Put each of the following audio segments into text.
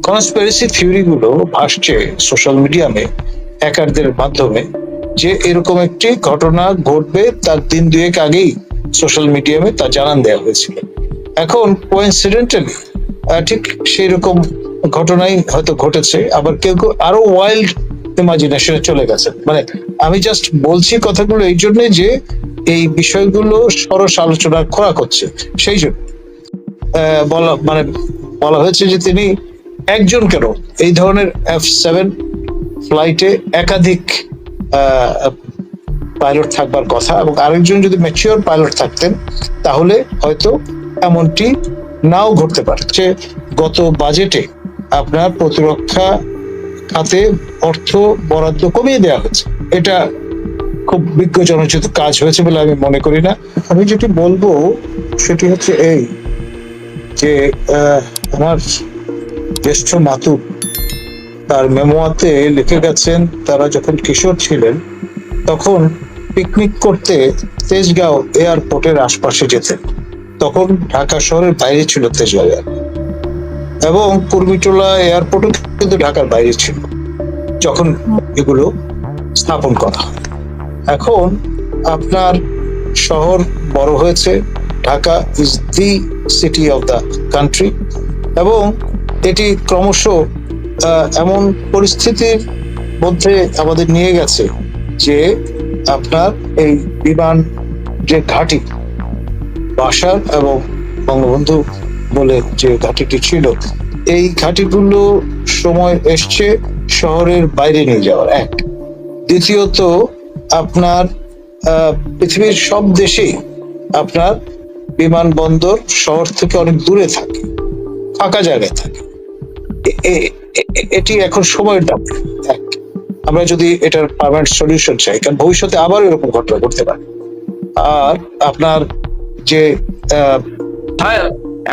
Conspiracy theory গুলো ভাসছে social মিডিয়ামে হ্যাকারদের মাধ্যমে, যে এরকম একটি ঘটনা ঘটবে তার দিন দুয়েক আগেই সোশ্যাল মিডিয়ামে তা জানান দেওয়া হয়েছিল। এখন কোইন্সিডেন্টালি ঠিক সেই রকম ঘটনাই হয়তো ঘটেছে, আবার কেউ কেউ আরো ওয়াইল্ড ইমাজিনেশনে চলে গেছে। মানে আমি জাস্ট বলছি কথাগুলো এই জন্য যে এই বিষয়গুলো সরস আলোচনার খোরাক হচ্ছে, সেই জন্য বলা হয়েছে যে তিনি একজন কেন, এই ধরনের F7 ফ্লাইটে একাধিক পাইলট থাকবার কথা, এবং আরেকজন যদি ম্যাচিওর পাইলট থাকতেন তাহলে হয়তো এমনটি নাও ঘটতে পারে। যে গত বাজেটে আপনার প্রতিরক্ষা খাতে অর্থ বরাদ্দ কমিয়ে দেওয়া হয়েছে, এটা খুব বিজ্ঞজনোচিত কাজ হয়েছে বলে আমি মনে করি না। আমি যেটি বলবো সেটি হচ্ছে এই যে আমার জ্যেষ্ঠ মাতুর তার মেমোয়াতে লিখে গেছেন, তারা যখন কিশোর ছিলেন তখন পিকনিক করতে তেজগাঁও এয়ারপোর্টের আশপাশে যেতেন। তখন ঢাকা শহরের বাইরে ছিল তেজগাঁও এয়ারপোর্ট, এবং কুর্মিটোলা এয়ারপোর্টও কিন্তু ঢাকার বাইরে ছিল যখন এগুলো স্থাপন করা হয়। এখন আপনার শহর বড় হয়েছে, Dhaka is the city of the country, এবং এটি ক্রমশ এমন পরিস্থিতির মধ্যে আমাদের নিয়ে গেছে যে আপনার এই বিমান যে ঘাঁটি বাসার এবং বঙ্গবন্ধু বলে যে ঘাঁটিটি ছিল, এই ঘাঁটিগুলো সময় এসছে শহরের বাইরে নিয়ে যাওয়ার। এক, দ্বিতীয়ত আপনার পৃথিবীর সব দেশেই আপনার বিমানবন্দর শহর থেকে অনেক দূরে থাকে, ফাঁকা জায়গায় থাকে। এটি এখন সময়ের দাম। এক, আমরা যদি এটার পার্মানেন্ট সলিউশন চাই, কারণ ভবিষ্যতে আবার এরকম ঘটনা ঘটতে পারে। আর আপনার যে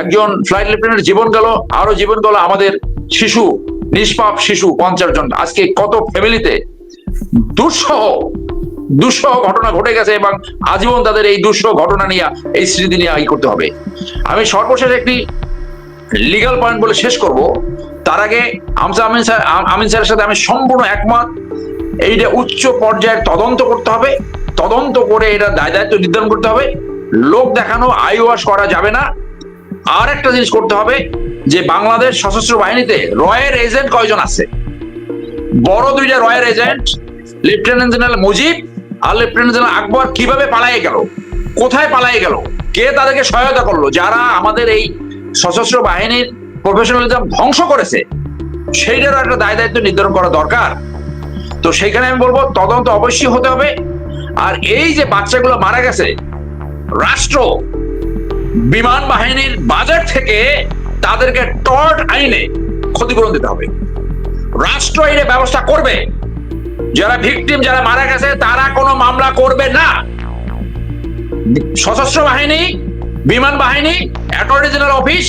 একজন ফ্লাইট লেফটেন্যান্ট জীবন গেল, আরো জীবন গেল আমাদের শিশু, নিষ্পাপ শিশু 50 জন। আজকে কত ফ্যামিলিতে দুঃসহ ঘটনা ঘটে গেছে, এবং আজীবন তাদের এই দুঃসহ ঘটনা নিয়ে, এই স্মৃতি নিয়ে করতে হবে। আমি সর্বশেষ একটি লিগ্যাল পয়েন্ট বলে শেষ করব। তার আগে আমিন স্যারের সাথে আমি সম্পূর্ণ একমত। এইটা উচ্চ পর্যায়ের তদন্ত করতে হবে, তদন্ত করে এটা দায়িত্ব নির্ধারণ করতে হবে। লোক দেখানো, আই ওয়াশ করা যাবে না। আর একটা জিনিস করতে হবে যে বাংলাদেশ সশস্ত্র বাহিনীতে রয়ের এজেন্ট কয়জন আছে? বড় দুইটা রয়ের এজেন্ট, লেফটেন্যান্ট জেনারেল মুজিব আর লেফটেন্যান্ট জেনারেল আকবর, কিভাবে পালায়ে গেল, কোথায় পালায়ে গেল, কে তাদেরকে সহায়তা করলো, যারা আমাদের এই সশস্ত্র বাহিনীর প্রফেশনালিজম ধ্বংস করেছে, সেইটারও একটা দায়িত্ব নির্ধারণ করা দরকার। তো সেখানে আমি বলবো তদন্ত অবশ্যই হতে হবে। আর এই যে বাচ্চাগুলো মারা গেছে, রাষ্ট্র বিমান বাহিনীর বাজেট থেকে তাদেরকে টর্ট আইনে ক্ষতিপূরণ দিতে হবে। রাষ্ট্র এর ব্যবস্থা করবে। যারা ভিকটিম, যারা মারা গেছে, তারা কোনো মামলা করবে না। সশস্ত্র বাহিনী, বিমান বাহিনী, অ্যাটর্নি জেনারেল অফিস,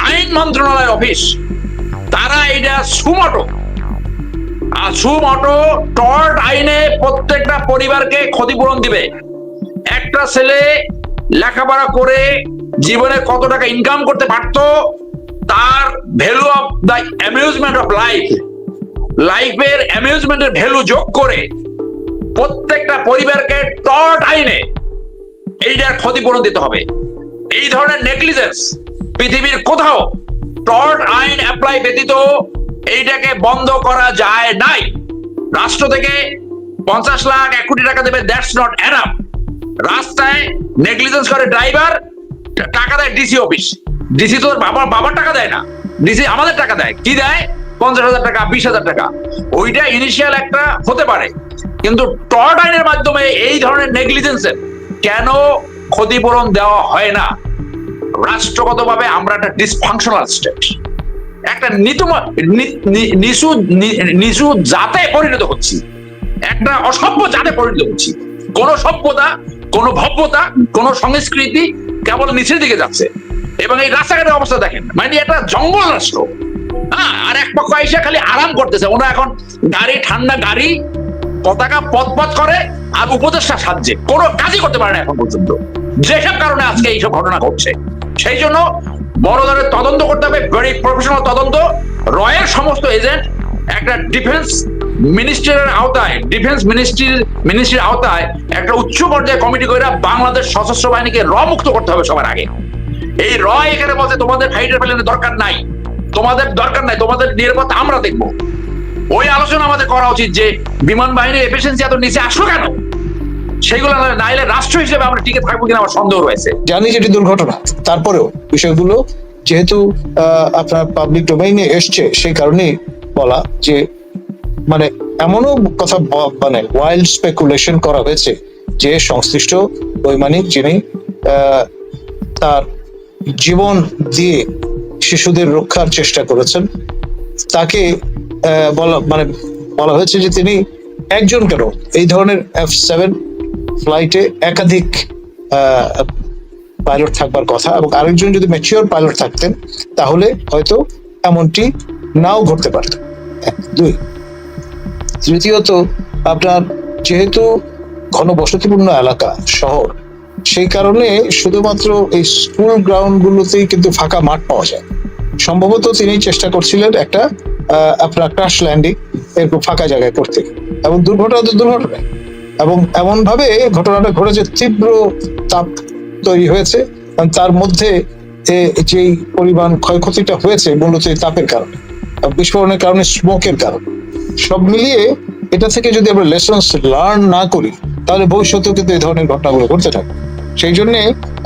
আইন মন্ত্রণালয় অফিস, তারা এটা সুমোটো টর্ট আইনে প্রত্যেকটা পরিবারকে ক্ষতিপূরণ দিবে। একটা ছেলে লেখাপড়া করে জীবনে কত টাকা ইনকাম করতে পারতো, তার value of the amusement of লাইফের অ্যামিউজমেন্টের ভ্যালু যোগ করে প্রত্যেকটা পরিবারকে টর্ট আইনে এইটার ক্ষতিপূরণ দিতে হবে। এই ধরনের নেগলিজেন্স পৃথিবীর কোথাও টর্ট আইন অ্যাপ্লাই ব্যতীত এইটাকে বন্ধ করা যায় নাই। রাষ্ট্র থেকে 50 লাখ 1 কোটি টাকা দেবে, দ্যাটস নট এনাফ। রাস্তায় নেগলিজেন্স করে ড্রাইভার, টাকা দেয় ডিসি অফিস। ডিসি তো বাবার টাকা দেয় না, ডিসি আমাদের টাকা দেয়। কি দেয়? 50,000 টাকা, 20,000 টাকা। ওইটা ইনিশিয়াল একটা হতে পারে, কিন্তু টর্ট আইনের মাধ্যমে এই ধরনের নেগলিজেন্সের কেন ক্ষতিপূরণ দেওয়া হয় না? রাষ্ট্রগতভাবে আমরা একটা ডিসফাংশনাল স্টেট, একটা নিচু জাতে পরিণত হচ্ছি, একটা অসভ্য জাতে পরিণত হচ্ছি। কোন সভ্যতা, কোন ভব্যতা, কোন সংস্কৃতি কেবল নিচের দিকে যাচ্ছে। এবং এই রাস্তাঘাটের অবস্থা দেখেন, মানে একটা জঙ্গল রাষ্ট্র। হ্যাঁ, আর এক পক্ষ এসে খালি আরাম করতেছে। ওরা এখন গাড়ি, ঠান্ডা গাড়ি, পতাকা পথ করে, আর উপদেষ্টা সাহায্যে কোনো কাজই করতে পারে না এখন পর্যন্ত, যেসব কারণে আজকে এইসব ঘটনা ঘটছে। সেই জন্য বড় ধরনের তদন্ত করতে হবে, ভেরি প্রফেশনাল তদন্ত। রয়ের সমস্ত এজেন্ট একটা ডিফেন্স মিনিস্ট্রির আওতায়, মিনিস্ট্রির আওতায় একটা উচ্চ পর্যায়ে কমিটি করে বাংলাদেশ সশস্ত্র বাহিনীকে মুক্ত করতে হবে সবার আগে। এই এখানে বলছে তোমাদের ফাইটার প্লেনের দরকার নাই, তোমাদের নিরাপত্তা আমরা দেখবো। ওই আলোচনা আমাদের করা উচিত যে বিমান বাহিনীর এফিসিয়েন্সি এত নিচে আসলো কেন, সেগুলো নাইলে রাষ্ট্র হিসেবে আমরা টিকে থাকবো কিনা আমার সন্দেহ রয়েছে। জানি যেটি দুর্ঘটনা, তারপরেও বিষয়গুলো যেহেতু আপনার পাবলিক ডোমেইনে এসছে, সেই কারণেই বলা যে মানে এমনও কথা মানে ওয়াইল্ড স্পেকুলেশন করা হয়েছে যে সংশ্লিষ্ট বৈমানিক যিনি তার জীবন দিয়ে শিশুদের রক্ষার চেষ্টা করেছেন, তাকে বলা হয়েছে যে তিনি একজন কেন এই ধরনের F7 ফ্লাইটে একাধিক পাইলট থাকবার কথা, এবং আরেকজন যদি ম্যাচিওর পাইলট থাকতেন তাহলে হয়তো এমনটি নাও ঘটতে পারত। দুই, তৃতীয়ত আপনার যেহেতু ঘনবসতিপূর্ণ এলাকা, শহর, সেই কারণে শুধুমাত্র এই স্কুল গ্রাউন্ড গুলোতেই কিন্তু ফাঁকা মাঠ পাওয়া যায়। সম্ভবত তিনি চেষ্টা করছিলেন একটা আপনার ক্রাশ ল্যান্ডিং এরকম ফাঁকা জায়গায় করতে, এবং দুর্ঘটনা এবং এমন ভাবে ঘটনাটা ঘটেছে, তীব্র তাপ তৈরি হয়েছে, তার মধ্যে যেই পরিমাণ ক্ষয়ক্ষতিটা হয়েছে মূলত এই তাপের কারণে, বিস্ফোরণের কারণে, স্মোকের কারণে। সব মিলিয়ে এটা থেকে যদি আমরা লেসন্স লার্ন না করি তাহলে ভবিষ্যতেও কিন্তু এই ধরনের ঘটনাগুলো ঘটতে থাকে। সেই জন্যে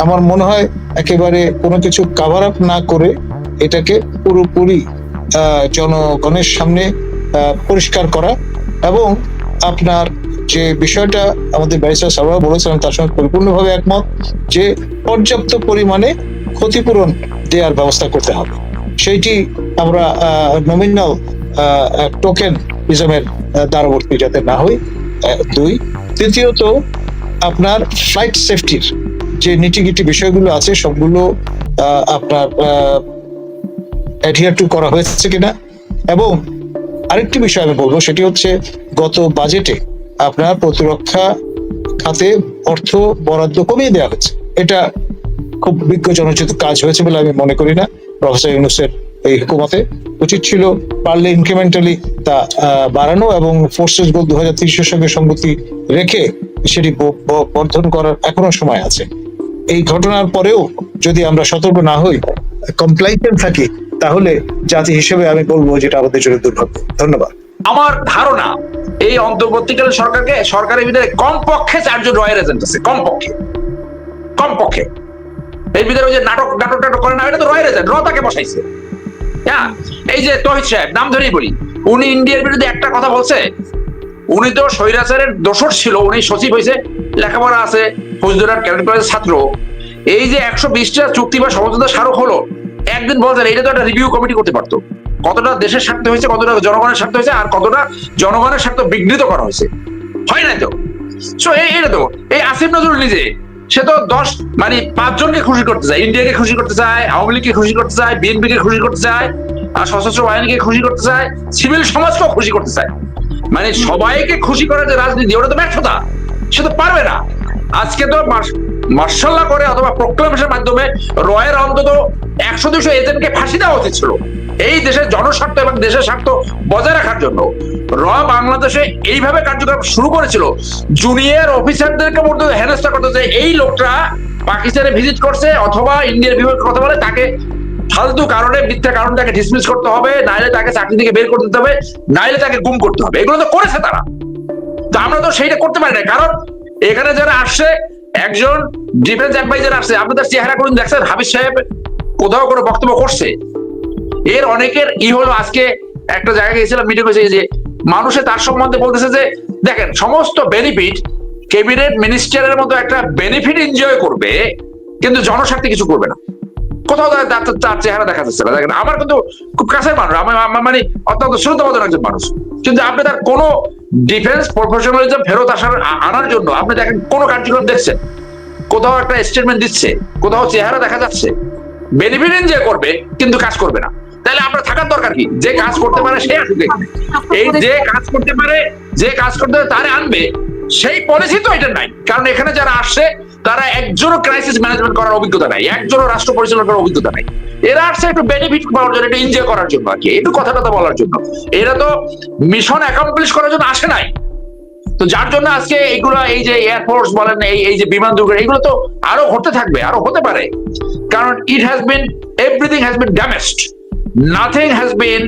আমার মনে হয় একেবারে কোনো কিছু কাভার আপ না করে এটাকে পুরোপুরি জনগণের সামনে পরিষ্কার করা, এবং আপনার যে বিষয়টা আমাদের ব্যারিস্টার সারওয়ার বলেছিলেন তার সঙ্গে পরিপূর্ণভাবে একমত, যে পর্যাপ্ত পরিমাণে ক্ষতিপূরণ দেওয়ার ব্যবস্থা করতে হবে। সেইটি আমরা নমিনাল টোকেনিজমের দ্বারবর্তী যাতে না হই। দুই, তৃতীয়ত আপনার ফ্লাইট সেফটির যে নিটিগিটি বিষয়গুলো আছে সবগুলো আপনার অ্যাডহিয়ার টু করা হয়েছে কিনা। এবং আরেকটি বিষয় আমি বলবো, সেটি হচ্ছে গত বাজেটে আপনার প্রতিরক্ষা খাতে অর্থ বরাদ্দ কমিয়ে দেওয়া হয়েছে। এটা খুব বিজ্ঞজনোচিত কাজ হয়েছে বলে আমি মনে করি না। প্রফেসর ইউনূসের এই হুকুমতে উচিত ছিল পারলে ইনক্রিমেন্টালি তা বাড়ানো, এবং ফোর্সেস গোল 2030-এর সঙ্গে সঙ্গতি রেখে সেটি বর্ধন করার এখনো সময় আছে। এই ঘটনার পরেও যদি আমরা সতর্ক না হই, কমপ্লাইন্ট থাকি, তাহলে জাতি হিসেবে আমি বলবো যেটা আমাদের জন্য দুর্ভাগ্য। ধন্যবাদ। আমার ধারণা এই অন্তর্বর্তীকালীন সরকারের ভিতরে কমপক্ষে 4 জন রয়ের এজেন্ট আছে, কমপক্ষে। এর ভিতরে ওই যে নাটক করে না, এটা তো রয়ের এজেন্ট, তাকে বসাইছে। হ্যাঁ, এই যে তহিদ সাহেব, নাম ধরেই বলি, উনি ইন্ডিয়ার বিরুদ্ধে একটা কথা বলছে। উনি তো স্বৈরাচারের দোসর ছিল, উনি সচিব হয়েছে, লেখাপড়া আছে, ফৌজদার ক্যাডেট কলেজের ছাত্র। এই যে 120টা চুক্তি বা সমঝোতা স্মারক হলো, একদিন বলছেন এটা তো একটা রিভিউ কমিটি করতে পারতো, কতটা দেশের স্বার্থ হয়েছে, কতটা জনগণের স্বার্থ হয়েছে, আর কতটা জনগণের স্বার্থ বিঘ্নিত করা হয়েছে, হয় নাই তো। এটা তো এই আসিফ নজরুল নিজে, সে তো 5 জনকে খুশি করতে চায়, ইন্ডিয়াকে খুশি করতে চায়, আওয়ামী লীগকে খুশি করতে চায়, বিএনপিকে খুশি করতে চায়, আর সশস্ত্র বাহিনীকে খুশি করতে চায়, সিভিল সমাজকেও খুশি করতে চায়। সবাইকে খুশি করার যে রাজনীতি, ওটা তো ব্যর্থতা, সে তো পারবে না। আজকে তো মার্শাল্লাহ করে অথবা প্রোক্লেমেশনের মাধ্যমে রয়ের অন্তত 100-200 এজেন্টকে ফাঁসি দেওয়া উচিত ছিল, এই দেশের জনস্বার্থ এবং দেশের স্বার্থ বজায় রাখার জন্য। বাংলাদেশে এইভাবে কার্যক্রম শুরু করেছিল, জুনিয়র অফিসারদেরকে মধ্যে হেনস্থা করতে, যে এই লোকটা পাকিস্তানে ভিজিট করছে অথবা ইন্ডিয়ার বিপক্ষে কথা বলে, তাকে ফালতু কারণে, মিথ্যা কারণে তাকে ডিসমিস করতে হবে, নাইলে তাকে চাকরি থেকে বের করে দিতে হবে, নাইলে তাকে গুম করতে হবে। এগুলো তো করেছে তারা। তো আমরা তো সেইটা করতে পারি না, কারণ এখানে যারা আসছে, একজন ডিফেন্স অ্যাডভাইজার আসছে, আপনাদের চেহারা করুন, দেখছেন হাফিজ সাহেব কোথাও কোনো বক্তব্য করছে? এর অনেকের হলো, আজকে একটা জায়গায় গেছিলাম, মিটিং হয়েছে, যে মানুষে তার সম্বন্ধে বলতেছে যে দেখেন সমস্ত বেনিফিট ক্যাবিনেট মিনিস্টারের মতো একটা বেনিফিট এনজয় করবে, কিন্তু জনস্বার্থে কিছু করবে না। কোথাও তার চেহারা দেখা যাচ্ছে না। দেখেন, আমার কিন্তু খুব কাছের মানুষ, মানে অত্যন্ত শ্রদ্ধাভাজন একজন মানুষ, কিন্তু আপনি তার কোনো ডিফেন্স প্রফেশনালিজম ফেরত আনার জন্য আপনি দেখেন কোনো কার্যক্রম দেখছেন? কোথাও একটা স্টেটমেন্ট দিচ্ছে, কোথাও চেহারা দেখা যাচ্ছে? বেনিফিট এনজয় করবে কিন্তু কাজ করবে না। তাহলে আমরা থাকার দরকার কি? যে কাজ করতে পারে সে আসুক এখানে। এই যে কাজ করতে পারে, যে কাজ করতে পারে তারে আনবে, সেই পলিসি তো এটা নাই। কারণ এখানে যারা আসছে তারা একজনও ক্রাইসিস ম্যানেজমেন্ট করার অভিজ্ঞতা নাই, একজনও রাষ্ট্র পরিচালনা করার অভিজ্ঞতা নাই। এরা আসছে একটু বেনিফিট পাওয়ার জন্য, একটু এনজয় করার জন্য আর কি, একটু কথা কথা বলার জন্য। এরা তো মিশন অ্যাকমপ্লিশ করার জন্য আসে নাই। তো যার জন্য আজকে এইগুলো, এই যে এয়ারফোর্স বলেন, এই যে বিমান দুর্ঘটনা, এগুলো তো আরো ঘটতে থাকবে, আরো হতে পারে, কারণ it has been, everything has been damaged, nothing has been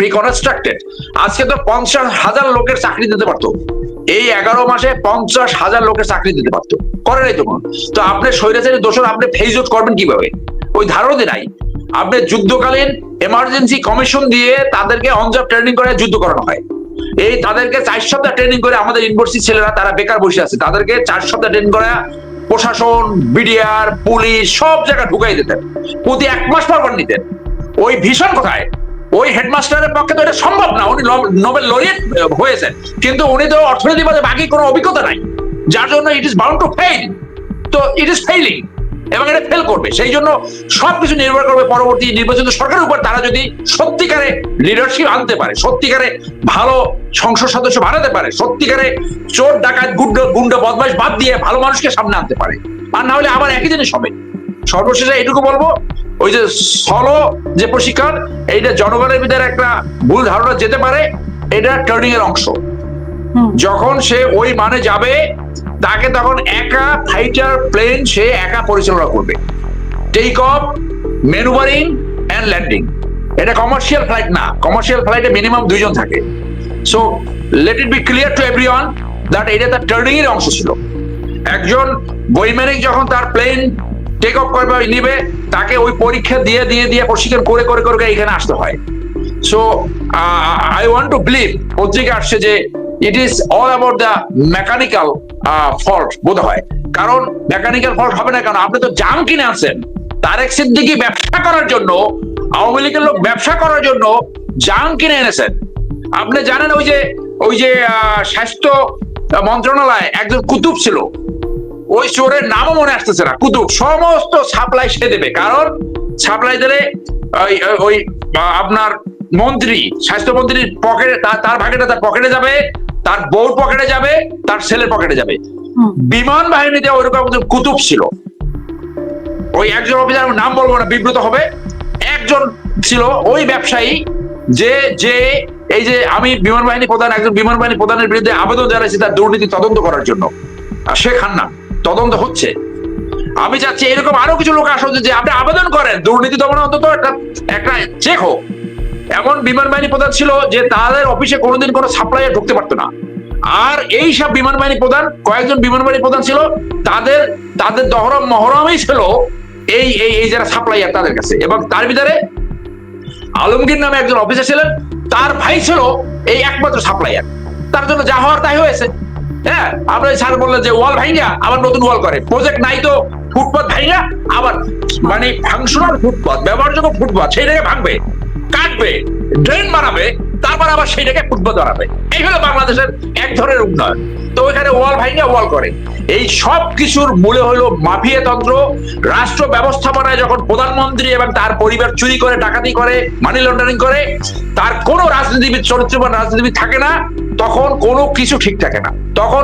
reconstructed. আজকে তো 50,000 লোকের চাকরি দিতে পারতো, এই 11 মাসে 50,000 লোকের চাকরি দিতে পারতো, করে নাই তখন। তো আপনি স্বৈরাচারী দোষর আপনি ফেজ আউট করবেন কিভাবে? ওই ধারণা নাই। আপনি যুদ্ধকালীন এমার্জেন্সি কমিশন দিয়ে তাদেরকে অন জব ট্রেনিং করে যুদ্ধ করানো হয়। এই তাদেরকে 4 সপ্তাহ ট্রেনিং করে, আমাদের ইউনিভার্সিটি ছেলেরা তারা বেকার বসে আছে, তাদেরকে 4 সপ্তাহ ট্রেনিং করে প্রশাসন, বিডিআর, পুলিশ সব জায়গায় ঢুকাই দিতেন, প্রতি 1 মাস পর নিতেন। ওই ভীষণ কোথায়? ওই হেডমাস্টারের পক্ষে তো এটা সম্ভব না, উনি নোবেল লরিয়েট হয়েছেন, কিন্তু উনি তো অর্থনীতিবাদে বাকি কোনো অভিজ্ঞতা নাই, যার জন্য it is bound to fail. তো ইট ইজ ফেইলিং, এবং এটা ফেল করবে। সেই জন্য সবকিছু নির্ভর করবে পরবর্তী নির্বাচিত সরকারের উপর। তারা যদি সত্যিকারে লিডারশিপ আনতে পারে, সত্যিকারে ভালো সংসদ সদস্য বানাতে পারে, সত্যিকারে চোর ডাকাত গুন্ডা বদমাশ বাদ দিয়ে ভালো মানুষকে সামনে আনতে পারে, আর না হলে আবার একই জিনিস হবে। সর্বশেষে এইটুকু বলবো, ওই যে সলো যে প্রশিক্ষণ, এইটা জনগণের ভিতরে একটা ভুল ধারণা যেতে পারে, এটা টার্নিং এর অংশ। যখন সে ওই মানে যাবে, তাকে তখন একা ফাইটার প্লেন সে একা পরিচালনা করবে, take off, maneuvering and landing. এটা কমার্শিয়াল ফ্লাইট না, কমার্শিয়াল ফ্লাইটে মিনিমাম 2 জন থাকে। So let it be clear to everyone that এটা তার টার্নিং এর অংশ ছিল। একজন বৈমানিক যখন তার প্লেন টেক অফ করবে, নিবে, তাকে ওই পরীক্ষা দিয়ে দিয়ে দিয়ে প্রশিক্ষণ করে করে করে এখানে আসতে হয়। So I want to believe, পত্রিকা আসছে যে it is all about the mechanical fault বোধ হয়। কারণ মেকানিক্যাল ফল্ট হবে না, কারণ আপনি তো জাম কিনে আনছেন। তারেক সিদ্দিকী ব্যবসা করার জন্য, আওয়ামী লীগের লোক ব্যবসা করার জন্য জাম কিনে এনেছেন। আপনি জানেন ওই যে স্বাস্থ্য মন্ত্রণালয়ে একজন কুতুব ছিল, ওই চোরের নামও মনে আসতেছে না, কুতুব। সমস্ত সাপ্লাই সে দেবে, কারণ সাপ্লাই দিলে ওই আপনার মন্ত্রী, স্বাস্থ্যমন্ত্রীর পকেটে, তার ভাগেটা তার পকেটে যাবে, তার বউর পকেটে যাবে, তার ছেলের পকেটে যাবে। বিমান বাহিনীতে ওইরকম কুতুব ছিল। ওই একজন অফিসার, নাম বলবো না, বিব্রত হবে, একজন ছিল ওই ব্যবসায়ী, যে এই যে আমি বিমান বাহিনী প্রধান, একজন বিমান বাহিনী প্রধানের বিরুদ্ধে আবেদন জানাইছি তার দুর্নীতি তদন্ত করার জন্য, আর শেখ হান্না তদন্ত হচ্ছে। আমি চাচ্ছি এরকম আরো কিছু লোক আসলে যে আপনি আবেদন করেন দুর্নীতি দমনে, অন্তত একটা চেক হোক। এমন বিমান বাহিনী প্রধান ছিল যে তাদের অফিসে কোনোদিন কোনো সাপ্লাইয়ার ঢুকতে পারতো না। আর এই সব বিমান বাহিনী প্রধান, কয়েকজন বিমান বাহিনী প্রধান ছিল, তাদের দহরম মহরমই ছিল এই যারা সাপ্লাইয়ার তাদের কাছে। এবং তার ভিতরে আলমগীর নামে একজন অফিসার ছিলেন, তার ভাই ছিল এই একমাত্র সাপ্লাইয়ার। তার জন্য যা হওয়ার তাই হয়েছে। হ্যাঁ, আমরা স্যার বললেন যে ওয়াল ভাইঙ্গা আবার নতুন ওয়াল করে, প্রজেক্ট নাই তো ফুটপাথ ভাইঙ্গা আবার, মানে ফাংশনাল ফুটপাথ, ব্যবহারযোগ্য ফুটপাথ, সেইটাকে ভাঙবে, কাটবে, ড্রেন বানাবে, তারপর আবার সেইটাকে ফুটপাথ বানাবে। এই হলো বাংলাদেশের এক ধরনের উন্নয়ন। তো ওইখানে ওয়াল ভাইঙ্গা ওয়াল করে। এই সব কিছুর মূলে হলো মাফিয়া তন্ত্র। রাষ্ট্র ব্যবস্থাপনায় যখন প্রধানমন্ত্রী এবং তার পরিবার চুরি করে, ডাকাতি করে, মানি লন্ডারিং করে, তার কোনো রাজনীতিবিদ, চরিত্রবান রাজনীতিবিদ থাকে না, তখন কোনো কিছু ঠিক থাকে না। তখন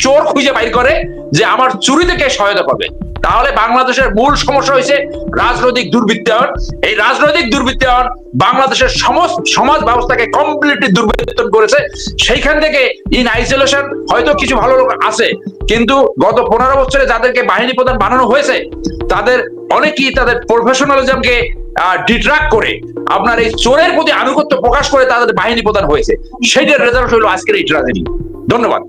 চোর খুঁজে বাইর করে যে আমার চুরি থেকে সহায়তা করবে। তাহলে বাংলাদেশের মূল সমস্যা হয়েছে রাজনৈতিক দুর্বৃত্তায়ন। এই রাজনৈতিক দুর্বৃত্তায়ন বাংলাদেশের সমাজ ব্যবস্থাকে কমপ্লিটলি দুর্বৃত্তায়ন করেছে। সেইখান থেকে ইন আইসোলেশন হয়তো কিছু ভালো লোক আছে, কিন্তু গত 15 বছরে যাদেরকে বাহিনী প্রধান বানানো হয়েছে, তাদের অনেকেই তাদের প্রফেশনালিজমকে ডিট্রাক্ট করে আপনার এই চোরের প্রতি আনুগত্য প্রকাশ করে তাদের বাহিনী প্রধান হয়েছে। সেইটার রেজাল্ট হলো আজকের এই ট্র্যাজেডি। ধন্যবাদ।